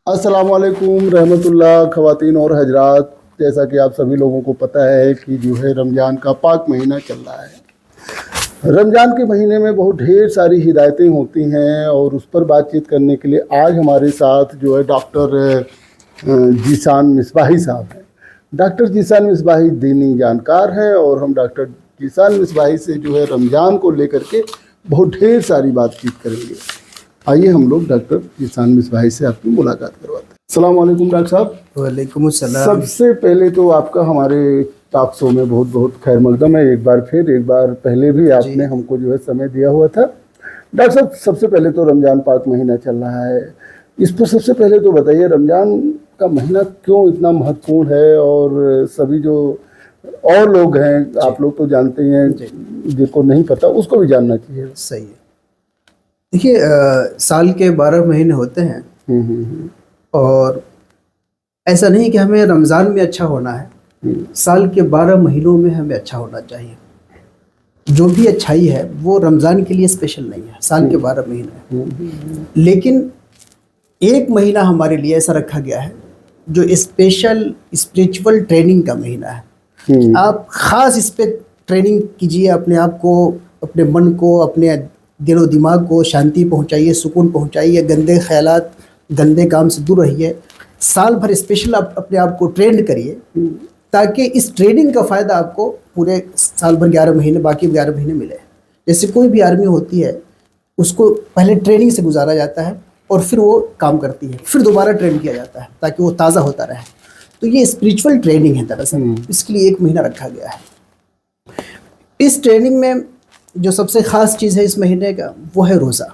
अस्सलाम वालेकुम रहमतुल्लाह ख़वातीन और हजरात। जैसा कि आप सभी लोगों को पता है कि जो है रमज़ान का पाक महीना चल रहा है। रमज़ान के महीने में बहुत ढेर सारी हिदायतें होती हैं और उस पर बातचीत करने के लिए आज हमारे साथ जो है डॉक्टर जीशान मिसबाही साहब हैं। डॉक्टर जीशान मिसबाही दीनी जानकार हैं और हम डॉक्टर जीशान मिसबाही से जो है रमज़ान को लेकर के बहुत ढेर सारी बातचीत करेंगे। आइए हम लोग डॉक्टर जीशान मिसबाही से आपकी मुलाकात करवाते हैं। अस्सलाम वालेकुम डॉक्टर साहब। वालेकुम अस्सलाम। सबसे पहले तो आपका हमारे टॉक शो में बहुत बहुत खैर मकदम है। एक बार पहले भी आपने हमको जो है समय दिया हुआ था। डॉक्टर साहब, सबसे पहले तो रमज़ान पाक महीना चल रहा है, इस पर सबसे पहले तो बताइए रमज़ान का महीना क्यों इतना महत्वपूर्ण है और सभी जो और लोग हैं, आप लोग तो जानते हैं, जिनको नहीं पता उसको भी जानना चाहिए। सही है। देखिए, साल के 12 महीने होते हैं और ऐसा नहीं कि हमें रमज़ान में अच्छा होना है, साल के 12 महीनों में हमें अच्छा होना चाहिए। जो भी अच्छाई है वो रमज़ान के लिए स्पेशल नहीं है, साल के 12 महीने। लेकिन एक महीना हमारे लिए ऐसा रखा गया है जो स्पेशल स्पिरिचुअल ट्रेनिंग का महीना है। आप ख़ास इस पर ट्रेनिंग कीजिए, अपने आप को, अपने मन को, अपने दिलो दिमाग को शांति पहुंचाइए, सुकून पहुंचाइए, गंदे ख्यालात, गंदे काम से दूर रहिए। साल भर स्पेशल आप अपने आप को ट्रेंड करिए ताकि इस ट्रेनिंग का फ़ायदा आपको पूरे साल भर 11 महीने, बाकी 11 महीने मिले। जैसे कोई भी आर्मी होती है, उसको पहले ट्रेनिंग से गुजारा जाता है और फिर वो काम करती है, फिर दोबारा ट्रेन किया जाता है ताकि वो ताज़ा होता रहे। तो ये स्पिरिचुअल ट्रेनिंग है दरअसल, इसके लिए एक महीना रखा गया है। इस ट्रेनिंग में जो सबसे ख़ास चीज़ है इस महीने का वो है रोज़ा।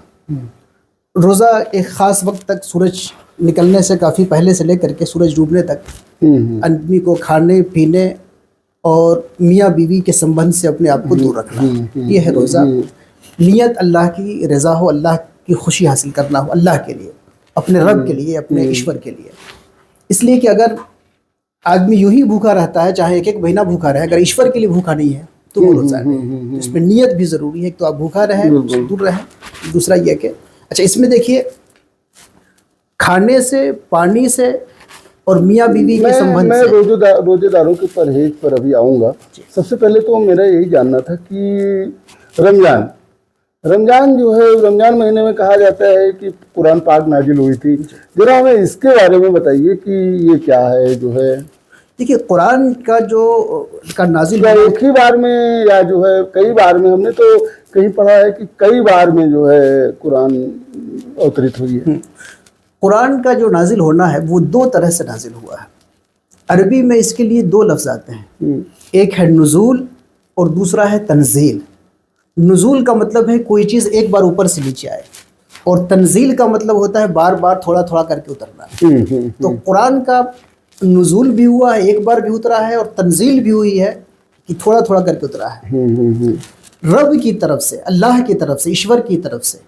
रोज़ा एक ख़ास वक्त तक, सूरज निकलने से काफ़ी पहले से लेकर के सूरज डूबने तक आदमी को खाने पीने और मियाँ बीवी के संबंध से अपने आप को दूर रखना, ये है रोज़ा। नियत अल्लाह की रज़ा हो, अल्लाह की खुशी हासिल करना हो, अल्लाह के लिए, अपने रब के लिए, अपने ईश्वर के लिए। इसलिए कि अगर आदमी यूं ही भूखा रहता है, चाहे एक एक महीना भूखा रहे, अगर ईश्वर के लिए भूखा नहीं है तो वो रोज़ा है। इसमें नियत भी ज़रूरी है, तो आप भूखा रहें, उससे दूर रहें। दूसरा ये कि अच्छा, इसमें देखिए, खाने से, पानी से और मियाँ बीवी के संबंध से। मैं रोजेदारों के परहेज पर अभी आऊँगा। सबसे पहले तो मेरा यही जानना था कि रमज़ान जो है, रमज़ान महीने में कहा जाता है कि कुरान पाक नाजिल हुई थी। जरा हमें इसके बारे में बताइए कि ये क्या है जो है। देखिए, कुरान का नाजिल एक ही बार में या जो है कई बार में, हमने तो कहीं पढ़ा है कि कई बार में जो है कुरान अवतरित हुई है। कुरान का जो नाजिल होना है वो दो तरह से नाजिल हुआ है। अरबी में इसके लिए दो लफ्ज़ आते हैं, एक है नुज़ूल और दूसरा है तंज़ील। नुज़ूल का मतलब है कोई चीज़ एक बार ऊपर से नीचे आए, और तंज़ील का मतलब होता है बार बार थोड़ा थोड़ा करके उतरना। तो कुरान का नुज़ूल भी हुआ है, एक बार भी उतरा है, और तंज़ील भी हुई है कि थोड़ा थोड़ा करके उतरा है। रब की तरफ से, अल्लाह की तरफ से, ईश्वर की तरफ से,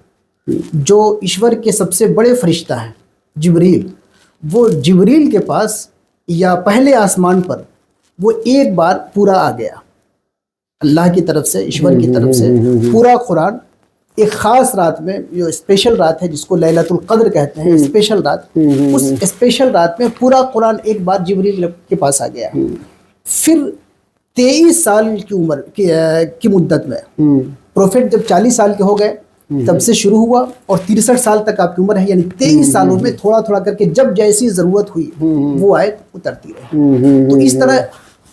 जो ईश्वर के सबसे बड़े फरिश्ता हैं जिब्रील, वो जिब्रील के पास या पहले आसमान पर वो एक बार पूरा आ गया। अल्लाह की तरफ से, ईश्वर की तरफ से पूरा कुरान एक ख़ास रात में, जो स्पेशल रात है जिसको लैलतुल क़द्र कहते हैं, स्पेशल रात, उस स्पेशल रात में पूरा कुरान एक बार जिब्रील के पास आ गया। फिर 23 साल की उम्र की मुद्दत में प्रोफेट जब 40 साल के हो गए तब से शुरू हुआ, और 63 साल तक आपकी उम्र है, यानी 23 सालों में थोड़ा थोड़ा करके जब जैसी ज़रूरत हुई वो आयत उतरती रही। तो इस तरह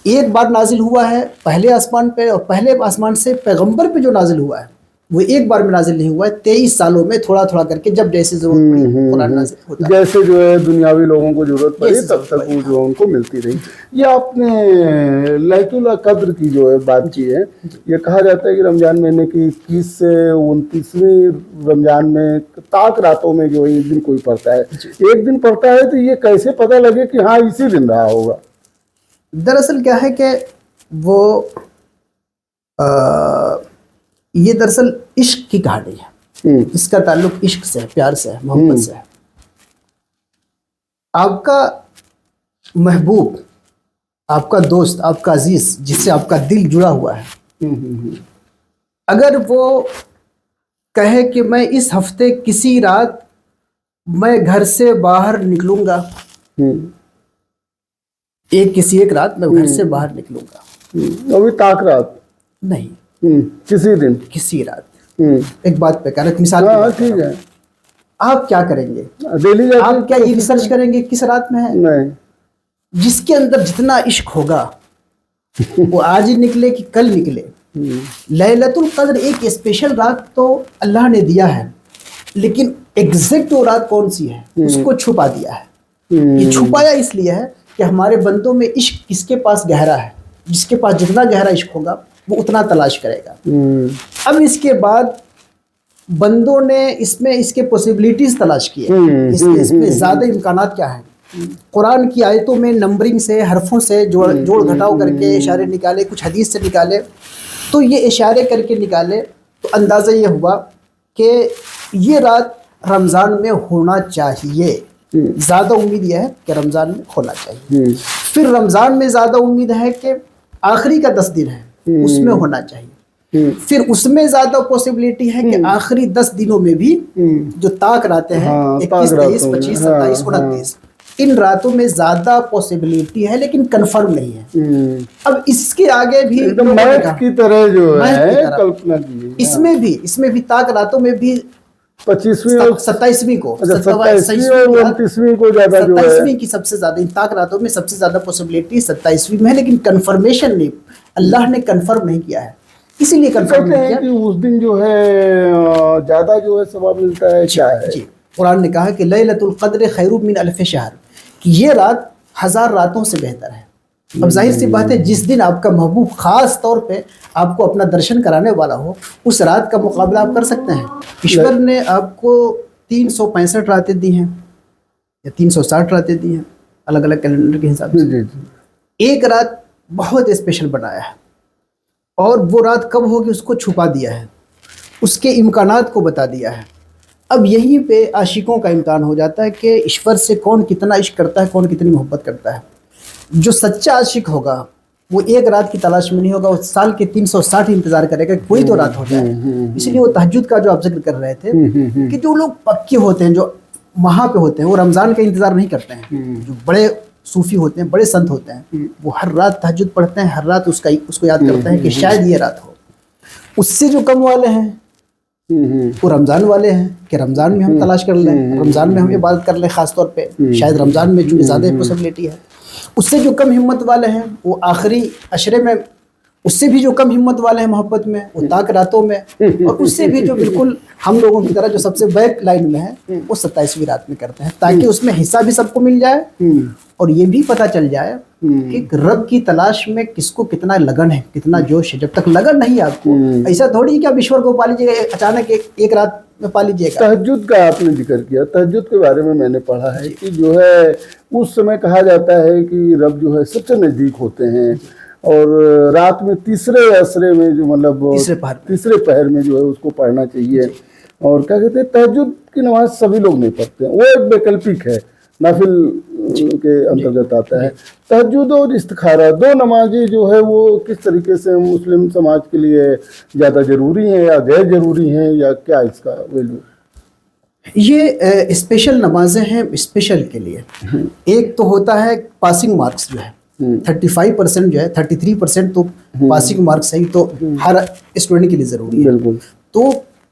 एक बार नाजिल हुआ है पहले आसमान पे, और पहले आसमान से पैगंबर पे जो नाजिल हुआ है वो एक बार में नाजिल नहीं हुआ है, 23 सालों में थोड़ा थोड़ा करके जब जैसी ज़रूरत पड़ी कुरान नाजिल होता है। जैसे जो है दुनियावी लोगों को ज़रूरत पड़ी तब तक वो जो उनको मिलती रही। ये आपने लैलतुल क़द्र की जो है बात की है। ये कहा जाता है कि रमज़ान महीने की 21 से 29वीं रमज़ान में ताक रातों में जो है एक दिन कोई पढ़ता है, एक दिन पढ़ता है, तो ये कैसे पता लगे कि हाँ इसी दिन रहा होगा? दरअसल क्या है कि वो ये दरअसल इश्क की कहानी है। इसका ताल्लुक इश्क से है, प्यार से है, मोहब्बत से है। आपका महबूब, आपका दोस्त, आपका अजीज, जिससे आपका दिल जुड़ा हुआ है, अगर वो कहे कि मैं इस हफ्ते किसी रात میں گھر سے باہر نکلوں گا، کسی ایک رات میں گھر سے باہر نکلوں گا، ابھی تاک رات نہیں، کسی دن، کسی رات، ایک بات پہ کہہ رہا ہوں، مثال کی ہاں بات کر ٹھیک رہا ہے، ہوں۔ آپ کیا کریں گے؟ دہلی جا آپ کیا یہ ریسرچ کریں گے کس رات میں ہے؟ نہیں، جس کے اندر جتنا عشق ہوگا وہ آج ہی نکلے کہ کل نکلے۔ لیلۃ القدر ایک اسپیشل رات تو اللہ نے دیا ہے، لیکن ایگزیکٹ وہ رات کون سی ہے اس کو چھپا دیا ہے۔ یہ چھپایا اس لیے ہے کہ ہمارے بندوں میں عشق کس کے پاس گہرا ہے، جس کے پاس جتنا گہرا عشق ہوگا وہ اتنا تلاش کرے گا۔ اب اس کے بعد بندوں نے اس کے پوسیبلیٹیز تلاش کیے، اس میں زیادہ امکانات کیا ہیں۔ قرآن کی آیتوں میں نمبرنگ سے، حرفوں سے جوڑ گھٹاؤ کر کے اشارے نکالے، کچھ حدیث سے نکالے، تو یہ اشارے کر کے نکالے تو اندازہ یہ ہوا کہ یہ رات رمضان میں ہونا چاہیے۔ زیادہ امید یہ ہے کہ رمضان میں ہونا چاہیے۔ پھر رمضان میں زیادہ امید ہے کہ آخری کا 10 دن ہے اس میں ہونا چاہیے۔ پھر اس میں زیادہ پوسیبلیٹی ہے کہ آخری 10 دنوں میں بھی جو طاق راتیں ہیں 21، 23، 25، 27، 29، ان راتوں میں زیادہ پوسیبلیٹی ہے لیکن کنفرم نہیں ہے۔ اب اس کے آگے بھی میتھ کی طرح جو ہے کلپنا کی، اس میں بھی طاق راتوں میں بھی 25ویں اور 27ویں کو، 27ویں اور 29ویں کو زیادہ جو ہے، 27ویں کی سب سے زیادہ، ان طاق راتوں میں سب سے زیادہ پوسیبلیٹی 27ویں میں ہے، لیکن کنفرمیشن نہیں، اللہ نے کنفرم نہیں کیا ہے، اسی لیے کنفرم کہتے نہیں ہیں کیا۔ کہ اس دن جو ہے زیادہ جو ہے ثواب ملتا ہے، کیا ہے؟ جی، قرآن نے کہا کہ لیلۃ القدر خیر من الف شہر، کہ یہ رات 1000 راتوں سے بہتر ہے۔ اب ظاہر سی بات ہے جس دن آپ کا محبوب خاص طور پہ آپ کو اپنا درشن کرانے والا ہو، اس رات کا مقابلہ آپ کر سکتے ہیں۔ ایشور نے آپ کو 365 راتیں دی ہیں یا 360 راتیں دی ہیں الگ الگ کیلنڈر کے حساب سے۔ ایک رات بہت اسپیشل بنایا ہے، اور وہ رات کب ہوگی اس کو چھپا دیا ہے، اس کے امکانات کو بتا دیا ہے۔ اب یہیں پہ عاشقوں کا امتحان ہو جاتا ہے کہ ایشور سے کون کتنا عشق کرتا ہے، کون کتنی محبت کرتا ہے۔ جو سچا عاشق ہوگا وہ ایک رات کی تلاش میں نہیں ہوگا، وہ سال کے 360 انتظار کرے گا کوئی تو رات ہو جائے۔ اس لیے وہ تہجد کا جو آپ ذکر کر رہے تھے کہ جو لوگ پکے ہوتے ہیں، جو وہاں پہ ہوتے ہیں، وہ رمضان کا انتظار نہیں کرتے ہیں۔ جو بڑے صوفی ہوتے ہیں، بڑے سنت ہوتے ہیں، وہ ہر رات تہجد پڑھتے ہیں، ہر رات اس کو یاد کرتے ہیں کہ شاید یہ رات ہو۔ اس سے جو کم والے ہیں وہ رمضان والے ہیں کہ رمضان میں ہم تلاش کر لیں، رمضان میں ہم عبادت کر لیں، خاص طور پہ شاید رمضان میں چونکہ زیادہ پوسیبلٹی ہے۔ اس سے جو کم ہمت والے ہیں وہ آخری عشرے میں، اس سے بھی جو کم ہمت والے ہیں محبت میں وہ طاق راتوں میں، اور اس سے بھی جو بالکل ہم لوگوں کی طرح جو سب سے بیک لائن میں ہے وہ 27ویں رات میں کرتے ہیں، تاکہ اس میں حصہ بھی سب کو مل جائے اور یہ بھی پتہ چل جائے کہ رب کی تلاش میں کس کو کتنا لگن ہے، کتنا جوش ہے۔ جب تک لگن نہیں آپ کو، ایسا تھوڑی کہ آپ ایشور کو پا لیجیے گا اچانک ایک رات میں پا لیجیے گا۔ تہجد کا آپ نے ذکر کیا، تہجد کے بارے میں نے پڑھا ہے کہ جو ہے اس سمے کہا جاتا ہے کہ رب جو ہے سب سے نزدیک ہوتے ہیں، اور رات میں تیسرے عصرے میں جو مطلب تیسرے پہر میں جو ہے اس کو پڑھنا چاہیے۔ اور کیا کہتے ہیں، تہجد کی نماز سبھی لوگ نہیں پڑھتے ہیں، وہ ایک ویکلپک ہے، نافل کے انترگت آتا ہے۔ تہجد اور استخارہ دو نمازیں جو ہے وہ کس طریقے سے مسلم سماج کے لیے زیادہ ضروری ہیں یا غیر ضروری ہیں، یا کیا اس کا ویلیو؟ یہ اسپیشل نمازیں ہیں اسپیشل کے لیے۔ ایک تو ہوتا ہے پاسنگ مارکس، جو ہے 35% جو ہے 33% تو پاسنگ مارکس ہے، تو ہر اسٹوڈنٹ کے لیے ضروری ہے۔ تو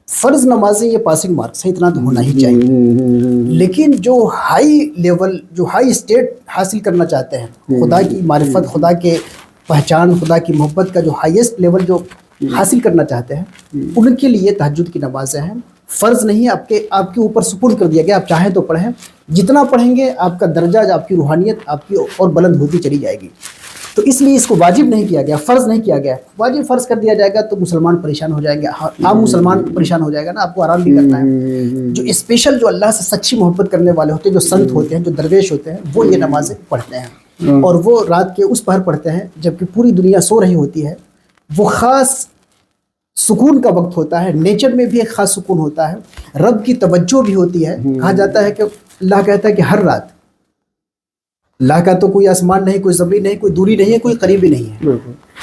فرض نمازیں یہ پاسنگ مارکس ہے، اتنا تو ہونا ہی چاہیے۔ لیکن جو ہائی لیول، جو ہائی اسٹیٹ حاصل کرنا چاہتے ہیں، خدا کی معرفت، خدا کے پہچان، خدا کی محبت کا جو ہائیسٹ لیول جو حاصل کرنا چاہتے ہیں، ان کے لیے تہجد کی نمازیں ہیں۔ فرض نہیں، آپ کے اوپر سپرد کر دیا گیا، آپ چاہیں تو پڑھیں، جتنا پڑھیں گے آپ کا درجہ، آپ کی روحانیت آپ کی اور بلند ہوتی چلی جائے گی۔ تو اس لیے اس کو واجب نہیں کیا گیا، فرض نہیں کیا گیا۔ واجب فرض کر دیا جائے گا تو مسلمان پریشان ہو جائیں گے، عام مسلمان پریشان ہو جائے گا نا، آپ کو آرام بھی کرنا ہے۔ جو اسپیشل، جو اللہ سے سچی محبت کرنے والے ہوتے ہیں، جو سنت ہوتے ہیں، جو درویش ہوتے ہیں، وہ یہ نمازیں پڑھتے ہیں، اور وہ رات کے اس پہر پڑھتے ہیں جبکہ پوری دنیا سو رہی ہوتی ہے۔ وہ خاص سکون کا وقت ہوتا ہے، نیچر میں بھی ایک خاص سکون ہوتا ہے، رب کی توجہ بھی ہوتی ہے۔ کہا جاتا ہے کہ اللہ کہتا ہے کہ ہر رات، اللہ کا تو کوئی آسمان نہیں، کوئی زمین نہیں، کوئی دوری نہیں ہے، کوئی قریبی نہیں ہے،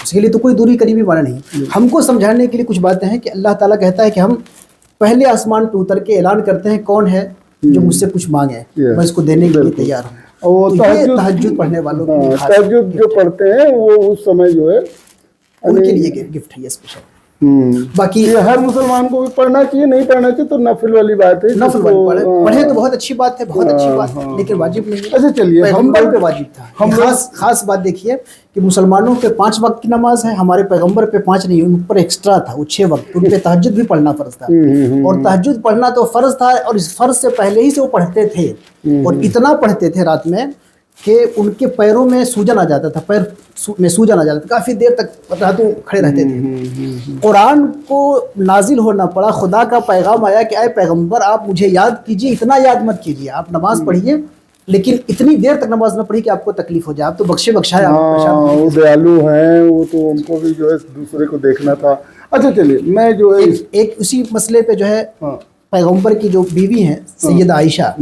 اس کے لیے تو کوئی دوری قریبی مانا نہیں۔ ہم کو سمجھانے کے لیے کچھ باتیں ہیں کہ اللہ تعالیٰ کہتا ہے کہ ہم پہلے آسمان پہ اتر کے اعلان کرتے ہیں کون ہے जो मुझसे कुछ मांगे मैं उसको देने के लिए तैयार हूँ। और तो ये तहज्जुद पढ़ने वालों के लिए खास तहज्जुद जो पढ़ते हैं वो उस समय जो है उनके लिए गिफ्ट है ये स्पेशल। बाकी ये हर मुसलमान को भी पढ़ना चाहिए, नहीं पढ़ना चाहिए तो नफिल वाली बात है। नफल पढ़े तो बहुत अच्छी बात है, बहुत अच्छी बात है, लेकिन वाजिब नहीं है। अच्छा चलिए, पैगंबर पे वाजिब था। हम खास बात देखिए कि मुसलमानों पे 5 वक्त की नमाज है, हमारे पैगंबर पे 5 नहीं, उन पर एक्स्ट्रा था, वो 6 वक्त, उन पे तहज्जुद भी पढ़ना फर्ज था। और तहज्जुद पढ़ना तो फर्ज था और इस फर्ज से पहले ही से वो पढ़ते थे, और इतना पढ़ते थे रात में कि उनके पैरों में सूजन आ जाता था, पैर में सूजन आ जाता था, काफ़ी देर तक रातों खड़े रहते थे। कुरान को नाजिल होना पड़ा, खुदा का पैगाम आया कि अय पैगंबर आप मुझे याद कीजिए, इतना याद मत कीजिए, आप नमाज पढ़िए लेकिन इतनी देर तक नमाज न पढ़ी कि आपको तकलीफ हो जाए, आप तो बख्शे बख्शाए। वो दयालु हैं, वो तो उनको भी जो है दूसरे को देखना था। अच्छा चलिए, मैं जो है एक उसी मसले पे जो है पैगंबर की जो बीवी हैं सैयदा आयशा,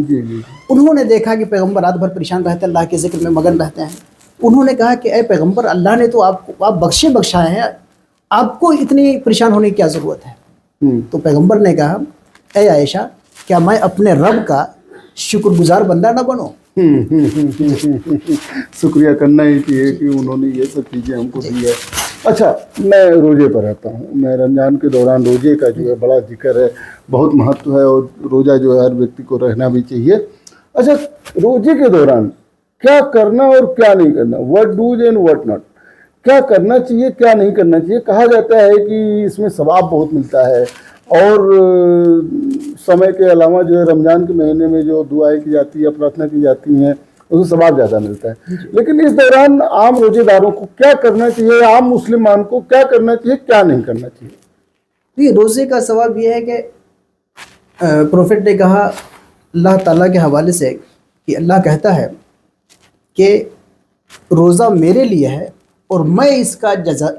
उन्होंने देखा कि पैगंबर रात भर परेशान रहते हैं, अल्लाह के जिक्र में मगन रहते हैं। उन्होंने कहा कि ऐ पैगंबर, अल्लाह ने तो आपको आप बख्शे बख्शाए हैं, आपको इतनी परेशान होने की क्या ज़रूरत है? तो पैगंबर ने कहा, ऐ आयशा, क्या मैं अपने रब का शुक्रगुजार बंदा ना बनूं? शुक्रिया करना ही चाहिए कि उन्होंने ये सब चीज़ें हमको दी है। अच्छा, मैं रोज़े पर रहता हूँ, मैं रमज़ान के दौरान रोज़े का जो है बड़ा जिक्र है, बहुत महत्व है, और रोज़ा जो है हर व्यक्ति को रहना भी चाहिए। अच्छा, रोज़े के दौरान क्या करना और क्या नहीं करना, what does and what not, क्या करना चाहिए क्या नहीं करना चाहिए? कहा जाता है कि इसमें सवाब बहुत मिलता है, और समय के अलावा जो है रमज़ान के महीने में जो दुआएं की जाती है, प्रार्थना की जाती हैं, उसमें सवाब ज़्यादा मिलता है। लेकिन इस दौरान आम रोजेदारों को क्या करना चाहिए, आम मुसलमान को क्या करना चाहिए, क्या नहीं करना चाहिए? ये रोज़े का सवाब ये है कि प्रोफेट ने कहा अल्लाह ताला के हवाले से कि अल्लाह कहता है कि रोज़ा मेरे लिए है और मैं इसका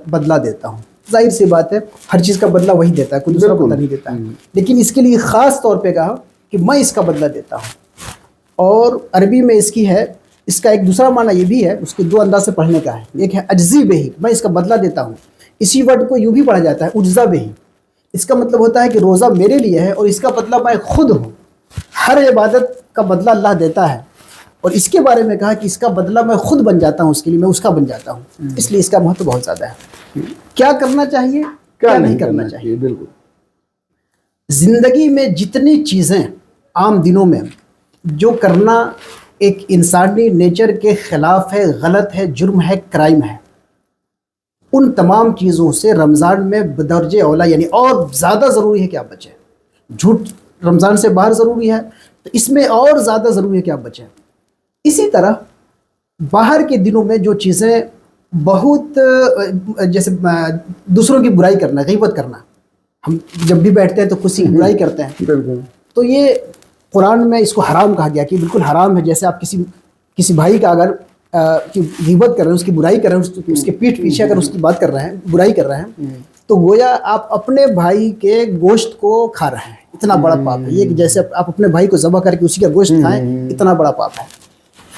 बदला देता हूँ। जाहिर सी बात है, हर चीज़ का बदला वही देता है, कोई दूसरा बदला नहीं देता है, लेकिन इसके लिए ख़ास तौर पे कहा कि मैं इसका बदला देता हूँ। और अरबी में इसकी है, इसका एक दूसरा माना ये भी है, उसके 2 अंदाज से पढ़ने का है। एक है अज्जी बेही, मैं इसका बदला देता हूँ। इसी वर्ड को यूँ भी पढ़ा जाता है उज्जा बेही। इसका मतलब होता है कि रोज़ा मेरे लिए है और इसका बदला मैं खुद हूँ। हर इबादत का बदला अल्लाह देता है, और इसके बारे में कहा कि इसका बदला मैं खुद बन जाता हूँ, उसके लिए मैं उसका बन जाता हूँ। इसलिए इसका महत्व बहुत ज़्यादा है। क्या करना चाहिए, क्या नहीं करना चाहिए? बिल्कुल, ज़िंदगी में जितनी चीज़ें आम दिनों में जो करना एक इंसानी नेचर के ख़िलाफ़ है, गलत है, जुर्म है, क्राइम है, उन तमाम चीज़ों से रमज़ान में बदर्जे औला यानी और ज़्यादा ज़रूरी है कि आप बचें। झूठ रमज़ान से बाहर ज़रूरी है, तो इसमें और ज़्यादा ज़रूरी है कि आप बचें। इसी तरह बाहर के दिनों में जो चीज़ें बहुत जैसे दूसरों की बुराई करना, गीबत करना, हम जब भी बैठते हैं तो किसी की बुराई करते हैं, तो ये कुरान में इसको हराम कहा गया कि बिल्कुल हराम है। जैसे आप किसी भाई का अगर की गीबत कर रहे हैं, उसकी बुराई कर रहे हैं, उसके पीठ पीछे अगर उसकी बात कर रहे हैं, बुराई कर रहे हैं, तो गोया आप अपने भाई के गोश्त को खा रहे हैं। इतना बड़ा पाप है ये कि जैसे आप अपने भाई को ज़बह करके उसी का गोश्त खाएं, इतना बड़ा पाप है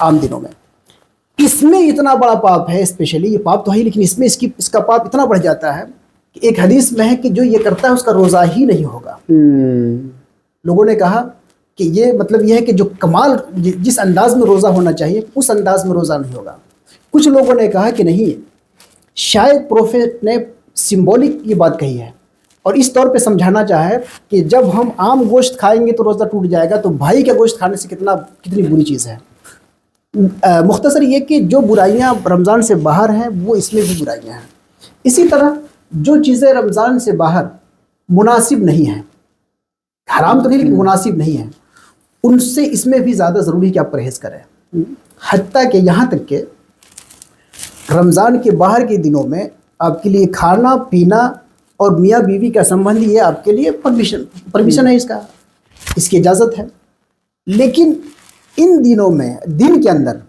आम दिनों में। इसमें इतना बड़ा पाप है, स्पेशली ये पाप तो है, लेकिन इसमें इसका पाप इतना बढ़ जाता है कि एक हदीस में है कि जो ये करता है उसका रोज़ा ही नहीं होगा। लोगों ने कहा कि ये मतलब ये है कि जो कमाल जिस अंदाज में रोज़ा होना चाहिए उस अंदाज में रोज़ा नहीं होगा। कुछ लोगों ने कहा कि नहीं, शायद प्रोफेट ने सिंबॉलिक ये बात कही है और इस तौर पे समझाना चाहा है कि जब हम आम गोश्त खाएंगे तो रोज़ा टूट जाएगा, तो भाई का गोश्त खाने से कितनी बुरी चीज़ है। मुख्तसर ये कि जो बुराइयां रमज़ान से बाहर हैं वो इसमें भी बुराइयां हैं। इसी तरह जो चीज़ें रमज़ान से बाहर मुनासिब नहीं हैं, हराम तो नहीं लेकिन मुनासिब नहीं हैं, उनसे इसमें भी ज़्यादा ज़रूरी कि आप परहेज़ करें। हत्ता कि यहाँ तक कि रमज़ान के बाहर के दिनों में आपके लिए खाना पीना और मियाँ बीवी का संबंध ये आपके लिए परमिशन है, इसकी इजाज़त है। लेकिन इन दिनों में दिन के अंदर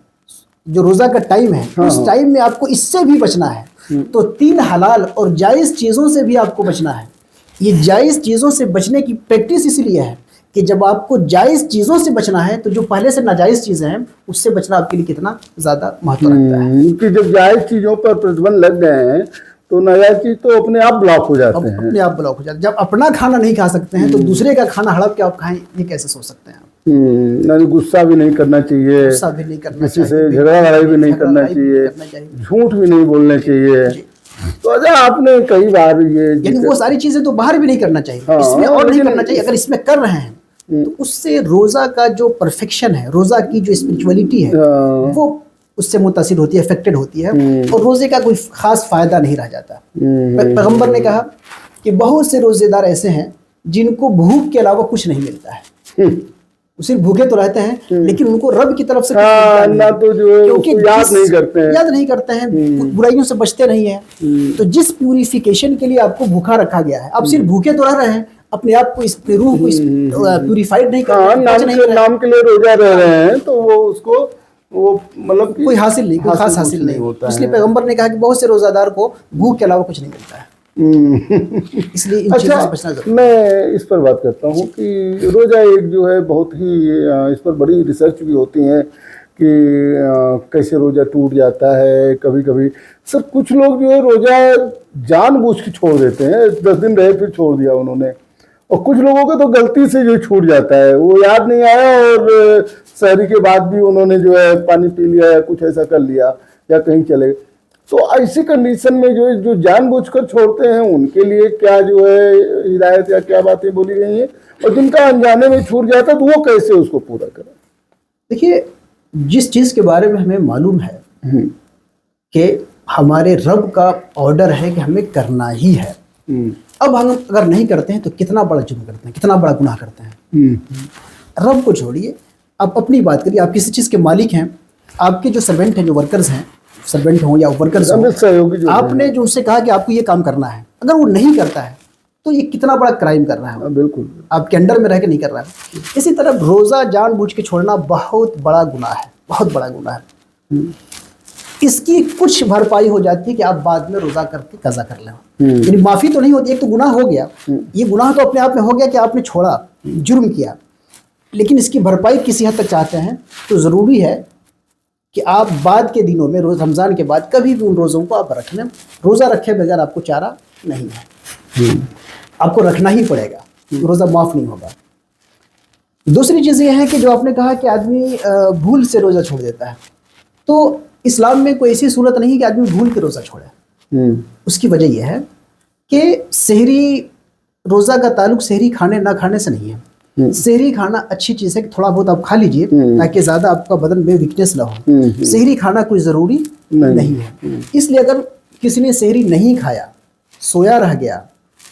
जो रोज़ा का टाइम है, उस टाइम में आपको इससे भी बचना है। तो 3 हलाल और जायज़ चीज़ों से भी आपको बचना है। ये जायज़ चीज़ों से बचने की प्रैक्टिस इसलिए है कि जब आपको जायज़ चीज़ों से बचना है तो जो पहले से नाजायज़ चीज़ें हैं उससे बचना आपके लिए कितना ज़्यादा महत्व रखता है। कि जब जायज़ चीज़ों पर प्रतिबंध लग गए हैं तो नाजायज़ चीज़ तो अपने आप ब्लॉक हो जाते हैं। अपने आप ब्लॉक हो जाते हैं। जब अपना खाना नहीं खा सकते हैं तो दूसरे का खाना हड़प के आप खाएं, ये कैसे सोच सकते हैं आप? नहीं गुस्सा भी नहीं करना चाहिए, गुस्सा भी नहीं करना किसी चाहिए, से झगड़ा लड़ाई भी नहीं करना लड़ाई भी नहीं चाहिए, करना चाहिए। झूठ भी नहीं बोलने चाहिए। जी। तो अच्छा आपने कई बार ये यानी वो सारी चीजें तो बाहर भी नहीं करना चाहिए, हाँ, इसमें और नहीं लेकिन करना चाहिए। अगर इसमें कर रहे हैं तो उससे रोजा का जो परफेक्शन है, रोजा की जो स्पिरिचुअलिटी है वो उससे मुतासिर होती है, अफेक्टेड होती है, और रोजे का कोई खास फायदा नहीं रह जाता। पैगंबर ने कहा कि बहुत से रोजेदार ऐसे हैं जिनको भूख के अलावा कुछ नहीं मिलता है, वो सिर्फ भूखे तो रहते हैं लेकिन उनको रब की तरफ से कुछ मिलता नहीं है। तो जो है क्योंकि उसको याद नहीं करते हैं, याद नहीं करते हैं, बुराइयों से बचते नहीं हैं। तो जिस प्यूरिफिकेशन के लिए आपको भूखा रखा गया है, आप सिर्फ भूखे तो रह रहे हैं, अपने आप को, इस रूह को प्यूरिफाइड नहीं कर रहे हैं, नाम के लिए रोजा रह रहे हैं, तो वो उसको वो मतलब कोई हासिल नहीं, कोई खास हासिल नहीं होता। इसलिए पैगंबर ने कहा कि बहुत से रोजादार को भूख के अलावा कुछ नहीं मिलता है, इसलिए इन चीजों से बचना जरूरी है। मैं इस पर बात करता हूँ कि रोजा एक जो है बहुत ही इस पर बड़ी रिसर्च भी होती है कि कैसे रोजा टूट जाता है। कभी कभी सर कुछ लोग जो है रोजा जानबूझ के छोड़ देते हैं, 10 दिन रहे फिर छोड़ दिया उन्होंने, और कुछ लोगों को तो गलती से जो छूट जाता है, वो याद नहीं आया और सहरी के बाद भी उन्होंने जो है पानी पी लिया या कुछ ऐसा कर लिया या कहीं चले गए। तो ऐसी कंडीशन में जो जानबूझकर छोड़ते हैं उनके लिए क्या जो है हिदायत या क्या बातें बोली गई हैं, और जिनका अनजाने में छूट जाता है तो वो कैसे उसको पूरा करें? देखिए, जिस चीज़ के बारे में हमें मालूम है कि हमारे रब का ऑर्डर है कि हमें करना ही है, अब हम अगर नहीं करते हैं तो कितना बड़ा जुर्म करते हैं, कितना बड़ा गुनाह करते हैं। रब को छोड़िए, आप अपनी बात करिए। आप किसी चीज़ के मालिक हैं, आपके जो सर्वेंट हैं, जो वर्कर्स हैं, सर्वेंट हो या वर्कर्स हो, आपने जो उससे कहा कि आपको ये काम करना है, अगर वो नहीं करता है तो ये कितना बड़ा क्राइम कर रहा है। बिल्कुल आपके अंडर में रह के नहीं कर रहा है। इसी तरह रोज़ा जानबूझ के छोड़ना बहुत बड़ा गुनाह है, बहुत बड़ा गुनाह है। इसकी कुछ भरपाई हो जाती है कि आप बाद में रोज़ा करके कज़ा कर लें, यानी माफ़ी तो नहीं होती। एक तो गुनाह हो गया, ये गुनाह तो अपने आप में हो गया कि आपने छोड़ा, जुर्म किया, लेकिन इसकी भरपाई किसी हद तक चाहते हैं तो ज़रूरी है कि आप बाद के दिनों में, रोज़ रमज़ान के बाद कभी भी उन रोज़ों को आप रख लें। रोज़ा रखे बगैर आपको चारा नहीं है, आपको रखना ही पड़ेगा, रोज़ा माफ़ नहीं होगा। दूसरी चीज़ ये है कि जो आपने कहा कि आदमी भूल से रोज़ा छोड़ देता है, तो इस्लाम में कोई ऐसी सूरत नहीं कि आदमी भूल के रोज़ा छोड़े। उसकी वजह यह है कि सहरी, रोज़ा का ताल्लुक सहरी खाने ना खाने से नहीं है। सहरी खाना अच्छी चीज़ है कि थोड़ा बहुत आप खा लीजिए ताकि ज़्यादा आपका बदन में वीकनेस ना हो। सहरी खाना कोई ज़रूरी नहीं है। इसलिए अगर किसी ने सहरी नहीं खाया, सोया रह गया,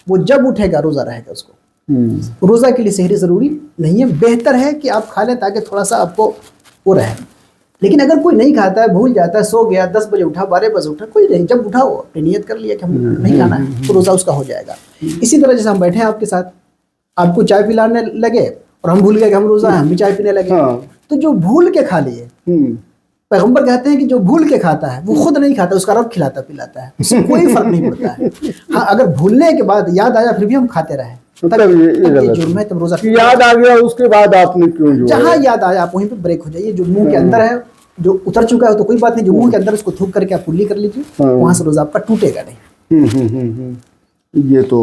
वो जब उठेगा रोज़ा रहेगा उसको। रोज़ा के लिए सहरी ज़रूरी नहीं है, बेहतर है कि आप खा लें ताकि थोड़ा सा आपको वो रहे। लेकिन अगर कोई नहीं खाता है, भूल जाता है, सो गया, 10 बजे उठा, 12 बजे उठा, कोई नहीं, जब उठा वो अपनी नियत कर लिया कि हम नहीं खाना है तो रोज़ा उसका हो जाएगा। इसी तरह जैसे हम बैठे हैं आपके साथ, आपको चाय पिलाने लगे और हम भूल गए कि हम रोज़ा हैं, हम भी चाय पीने लगे, तो जो भूल के खा लिए, पैगंबर कहते हैं कि जो भूल के खाता है वो खुद नहीं खाता, उसका रब खिलाता पिलाता है, उससे कोई फर्क नहीं पड़ता है। हाँ, अगर भूलने के बाद याद आया फिर भी हम खाते रहे, तब ये जुर्म है, तब रोज़ा याद आ गया उसके बाद आपने क्यों, जहाँ याद आया आप वहीं पे ब्रेक हो जाइए। जो मुंह के अंदर है, जो उतर चुका है तो कोई बात नहीं, जो मुंह के अंदर उसको थूक करके आप कुल्ली कर लीजिए, वहाँ से रोज़ा आपका टूटेगा नहीं। ये तो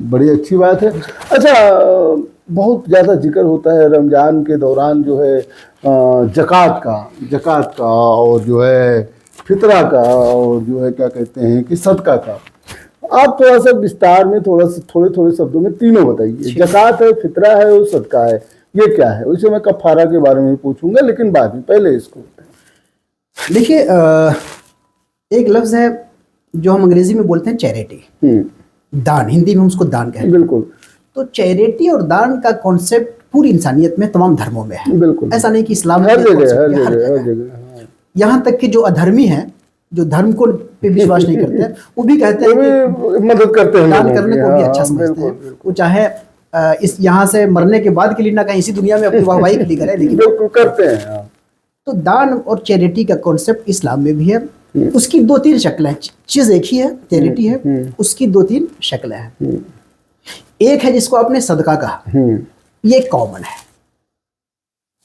बड़ी अच्छी बात है। अच्छा, बहुत ज़्यादा जिक्र होता है रमज़ान के दौरान जो है ज़कात का और जो है फितरा का और जो है क्या कहते हैं कि सदका का। आप थोड़ा सा विस्तार में थोड़े शब्दों में तीनों बताइए। ज़कात है, फितरा है और सदका है, ये क्या है? उसे मैं कफ़ारा के बारे में पूछूंगा, लेकिन बाद में, पहले इसको देखिए। एक लफ्ज़ है जो हम अंग्रेजी में बोलते हैं चैरिटी, दान, हिंदी में हम उसको दान कहते हैं। बिल्कुल। तो चैरिटी और दान का कॉन्सेप्ट पूरी इंसानियत में, तमाम धर्मों में है। बिल्कुल। ऐसा नहीं कि इस्लाम हर जगह। यहाँ तक कि जो अधर्मी हैं, जो धर्म को पे विश्वास नहीं करते हैं, वो भी कहते हैं कि मदद करते हैं, दान करने को भी अच्छा समझते हैं। वो चाहे इस यहाँ से मरने के बाद के लिए ना कहीं इसी दुनिया में अपनी वाहवाही के लिए करें, लेकिन बिल्कुल करते हैं। तो दान और चैरिटी का कॉन्सेप्ट इस्लाम में भी है। उसकी 2-3 शक्लें हैं। चीज़ एक ही है, चैरिटी है, उसकी 2-3 शक्लें हैं। एक है जिसको आपने सदका कहा, ये कॉमन है,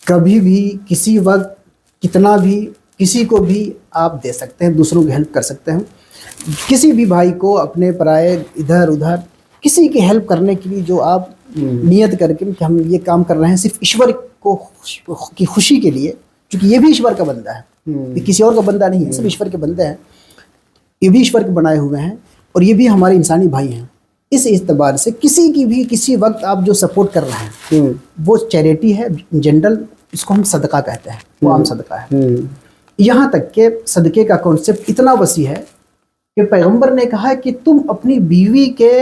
कभी भी किसी वक्त कितना भी किसी को भी आप दे सकते हैं, दूसरों की हेल्प कर सकते हैं। किसी भी भाई को, अपने पराये, इधर उधर किसी की हेल्प करने के लिए जो आप نیت کر کے کہ ہم یہ کام کر رہے ہیں صرف ایشور کو کی خوشی کے لیے، چونکہ یہ بھی ایشور کا بندہ ہے، یہ کسی اور کا بندہ نہیں ہے، سب ایشور کے بندے ہیں، یہ بھی ایشور کے بنائے ہوئے ہیں اور یہ بھی ہمارے انسانی بھائی ہیں۔ اس اعتبار سے کسی کی بھی کسی وقت آپ جو سپورٹ کر رہے ہیں وہ چیریٹی ہے، جنرل اس کو ہم صدقہ کہتے ہیں، وہ عام صدقہ ہے۔ یہاں تک کہ صدقے کا کانسیپٹ اتنا وسیع ہے کہ پیغمبر نے کہا کہ تم اپنی بیوی کے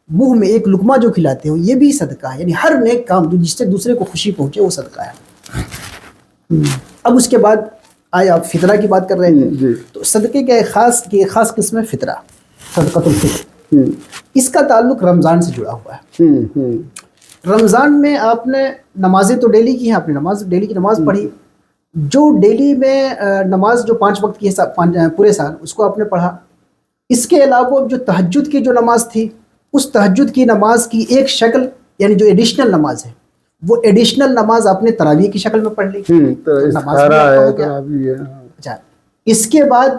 منہ میں ایک لقمہ جو کھلاتے ہو یہ بھی صدقہ ہے، یعنی ہر نیک کام جو جس سے دوسرے کو خوشی پہنچے وہ صدقہ ہے۔ اب اس کے بعد آئے آپ فطرہ کی بات کر رہے تھے، تو صدقے کا ایک خاص قسم ہے فطرہ، صدقۃ الفطر۔ اس کا تعلق رمضان سے جڑا ہوا ہے۔ رمضان میں آپ نے نمازیں تو ڈیلی کی ہیں، آپ نے ڈیلی کی نماز پڑھی، جو ڈیلی میں نماز جو 5 وقت کی ہے پورے سال اس کو آپ نے پڑھا۔ اس کے علاوہ جو تہجد کی جو نماز تھی، اس تہجد کی نماز کی ایک شکل یعنی جو ایڈیشنل نماز ہے وہ ایڈیشنل نماز آپ نے تراویح کی شکل میں پڑھ لی، نماز بھی آپ کا ہو گیا۔ اچھا، اس کے بعد